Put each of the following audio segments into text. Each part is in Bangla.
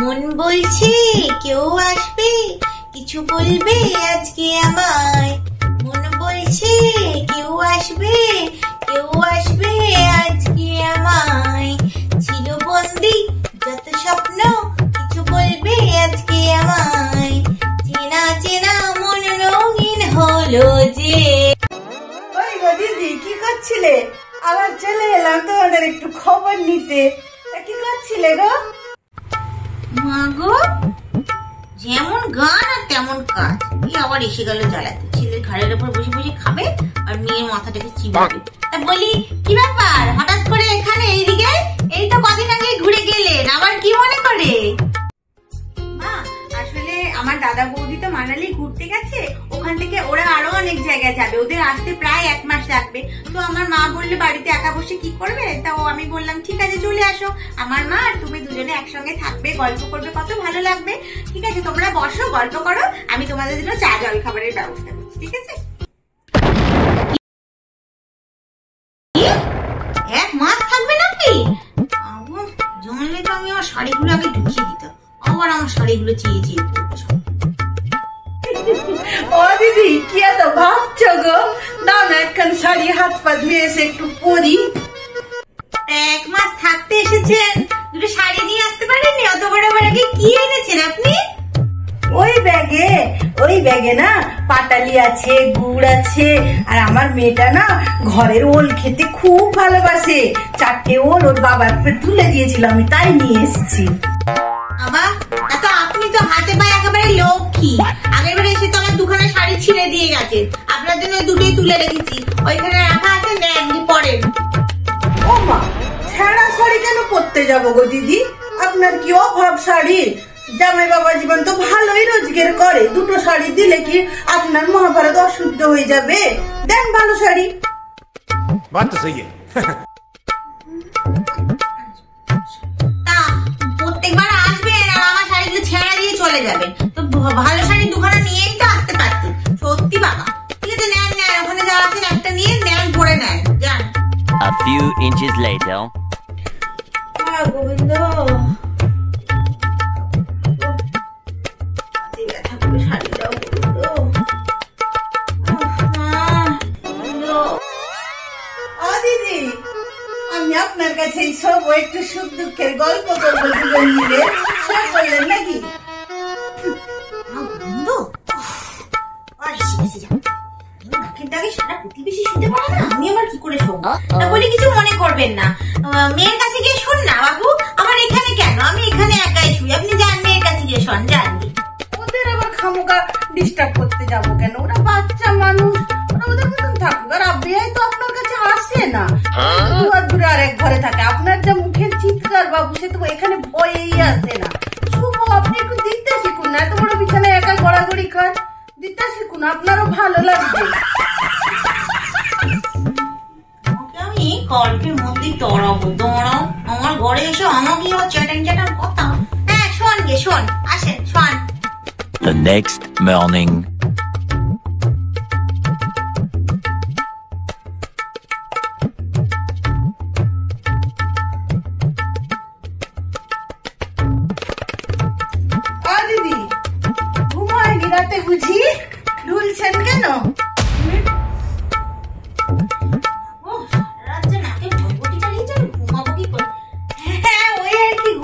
মন বলছে কেউ আসবে কিছু বলবে আজকে আমায়, মন বলছে কেউ আসবে আজকে আমায়, চিরবন্দি যত স্বপ্ন কিছু বলবে আজকে আমায়, চেনা চেনা মন রঙিন হলো যে। ওই গো দিদি, কি করছিলে? আবার চলে এলাম তোমাদের একটু খবর নিতে। কি করছিলে গো? মা গো, যেমন গান আর তেমন কাজ। এই আবার এসে গেল জ্বালাতে। ছেলের ঘাড়ের উপর বসে বসে খাবে আর মেয়ের মাথাটাকে চিবাবে। তা বলি, কি ব্যাপার হঠাৎ করে এখানে এইদিকে? এই তো কদিন আগে ঘুরে গেলেন, আবার কি মনে করে? মা, আসলে আমার দাদা বৌদি তো মানালি ঘুরতে গেছে, ওখান থেকে ওরা আরো অনেক জায়গায় যাবে, ওদের আসতে প্রায় 1 মাস লাগবে। তো আমার মা বললে বাড়িতে একা বসে কি করবে, তাও আমি বললাম ঠিক আছে চলে আসো, আমার মা আর তুমি দুজনে একসঙ্গে থাকবে, গল্প করবে, কত ভালো লাগবে। ঠিক আছে তোমরা বসো, গল্প করো, আমি তোমাদের জন্য চা জল খাবারের ব্যবস্থা করছি, ঠিক আছে? 1 মাস থাকবে নাকি? জানলে তো আমি আমার শাড়িগুলো আগে ঢুকিয়ে দিতাম, আবার আমার শাড়িগুলো চেয়ে চেয়ে পড়বে সব। ও দিদি, কি এত ভাবছো গো? দাও না একখান শাড়ি, হাত পা ধুয়ে এসে একটু পরি। 1 মাস থাকতে এসেছেন, দুটো শাড়ি নিয়ে আসতে পারেননি? অত বড় বড় কি এনেছেন আপনি? ওই ব্যাগে না পাটালি আছে, গুড় আছে, আর আমার মেয়েটা না ঘরের ওল খেতে খুব ভালোবাসে। 4টে ওল ওর বাবার তুলে দিয়েছিল, আমি তাই নিয়ে এসেছি। আপনি তো হাতে পায়ে একেবারে লক্ষ্মী। আগের বারে এসে তো আমার 2খানা শাড়ি ছিঁড়ে দিয়ে গেছে, আপনার জন্য 2টোই তুলে রেখেছি, ওইখানে রাখা আছে, নেন পরেন। ও মা, ছেঁড়া শাড়ি কেন পরতে যাবো গো দিদি? আপনার কি অভাব শাড়ির? জামাই বাবা জীবন তো ভালোই রোজগার করে, 2টো শাড়ি দিলে কি আপনার মহাভারত অশুদ্ধ হয়ে যাবে? দেন ভালো শাড়ি। বাত তো সহি প্রত্যেকবার আসবেন আর আমার শাড়িগুলো ছেঁড়া দিয়ে চলে যাবেন, তো ভালো শাড়ি 2খানা নিয়েই তো আসতে পারতেন। সত্যি বাবা। ঠিক আছে নেন, ওখানে যা আছেন একটা নিয়ে নেন, পরে নেন, যান। A few inches later. Govinda, আমি আপনার কাছে সব একটু সুখ দুঃখের গল্প করবো, দুজন মিলে সব বললেন নাকি? আমি আবার কি করে শোবো? বলি কিছু মনে করবেন না, মেয়ের কাছে গিয়ে শোন না বাবু। আমার এখানে কেন? আমি এখানে একাই শুই, আপনি যান মেয়ের কাছে গিয়ে শোন, যান। ওদের আবার খামোকা ডিস্টার্ব করতে যাবো কেন? ওরা বাচ্চা মানুষ, ওরা ওদের মতন থাকুক। আর আব্বিয়াই তো আপনার কাছে আসে না, দূরে আর এক ঘরে থাকে। আপনার যা মুখের চিৎকার বাবু, সে তো এখানে ভয়েই আসে না। শুভ, আপনি একটু দিতে শিখুন না, এত বড় বিছানায় একা গড়াগড়ি খান, দিতে শিখুন, আপনারও ভালো লাগবে। আমি গল্পের মধ্যেই দাঁড়াও, আমার ঘরে এসে আমাকে চ্যাটাং কথা। হ্যাঁ শোন গে, শোন, আসেন শোন। The next morning. দিদি, ঘুমায়নি রাতে বুঝি? ঢুলছেন কেন?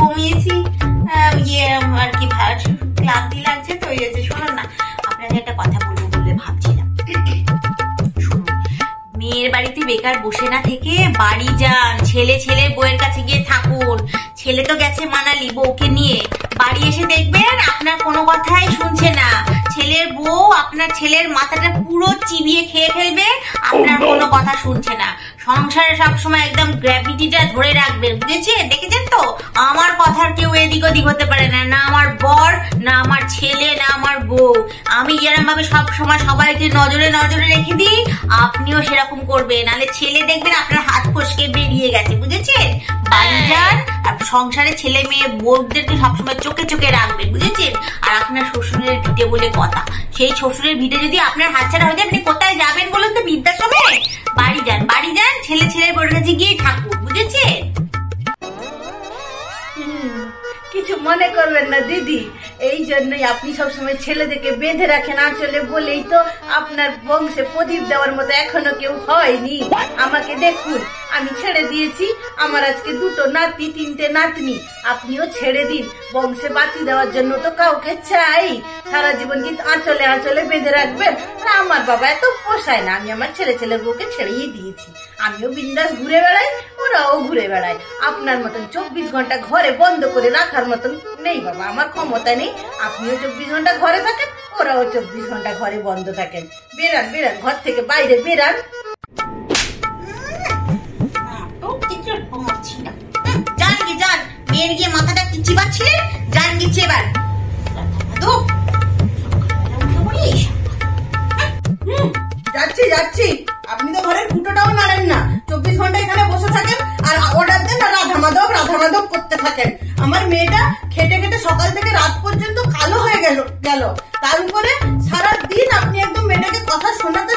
ঘুমিয়েছি আর কি, ক্লান্তি লাগছে তো। শোনো না, আপনাকে একটা কথা বলবো বলে ভাবছিলাম। মেয়ের বাড়িতে বেকার বসে না থেকে বাড়ি যান, ছেলের বউয়ের কাছে গিয়ে থাকুন। ছেলে তো গেছে মানালি বউকে নিয়ে, বাড়ি এসে দেখবেন আপনার কোনো কথাই শুনছে না। ছেলের বউ আপনার ছেলের মাথাটা পুরো চিবিয়ে খেয়ে ফেলবে, আপনার কোনো কথা শুনছে না। সংসারে সবসময় একদম গ্র্যাভিটিটা ধরে রাখবেন, বুঝেছেন? দেখেছেন তো, আমার কথার কেউ এদিক ওদিক হতে পারে না, না আমার বর, না আমার ছেলে, না আমার বউ। আমি যেরকম ভাবে সবসময় সবাইকে নজরে রেখে দিই, আপনিও সেরকম করবেন, নাহলে ছেলে দেখবেন আপনার হাত ফসকে বেরিয়ে গেছে, বুঝেছেন? বাড়ি যান, আর সংসারে ছেলে মেয়ে বউদেরকে সবসময় চোখে রাখবেন, বুঝেছেন? আর আপনার শ্বশুরের ভিটে বলে কথা, সেই শ্বশুরের ভিটে যদি আপনার হাতছাড়া হয়ে যায়, আপনি কোথায় যাবেন বলুন তো বৃদ্ধাশ্রমে? বাড়ি যান, ছেলের বউয়ের কাছে গিয়ে থাকুন, বুঝেছেন? কিছু মনে করবেন না দিদি, এই জন্যই আপনি সবসময় ছেলেদেরকে বেঁধে রাখেন আঁচলে বলেই তো আপনার বংশে প্রদীপ দেওয়ার মতো এখনো কেউ হয়নি। আমাকে দেখুন, আমি ছেড়ে দিয়েছি, আমার আজকে 2 নাতি 3টে নাতনি। আপনিও ছেড়ে দিন, বংশে বাতি দেওয়ার জন্য তো কাউকে চাই। সারা জীবন কি আঁচলে আঁচলে বেঁধে রাখবেন? আমার বাবা এত পোষায় না। আমি আমার ছেলের বউকে ছেড়েই দিয়েছি। আমিও বিন্দাস ঘুরে বেড়াই, ওরাও ঘুরে বেড়ায়। আপনার মতন 24 ঘন্টা ঘরে বন্ধ করে রাখার মতন নেই বাবা, আমার ক্ষমতা নেই। আপনিও 24 ঘন্টা ঘরে থাকেন, ওরাও 24 ঘন্টা ঘরে বন্ধ থাকেন। বেরান বেরান, ঘর থেকে বাইরে বেরান। যান কি যান, মেয়ের গিয়ে মাথাটা কি চিবাচ্ছিলেন, যান গিচ্ছে এবার। যাচ্ছি যাচ্ছি, আপনি তো ঘরের ফুটোটাও নাড়েন না। 24 ঘন্টা এখানে বসে থাকেন আর অর্ডার দেন আর রাধা মাধব করতে থাকেন। আমার মেয়েটা খেটে খেটে সকাল থেকে রাত পর্যন্ত কালো হয়ে গেল। তার উপরে সারা দিন আপনি একদম মেয়েটাকে কথা শোনাতে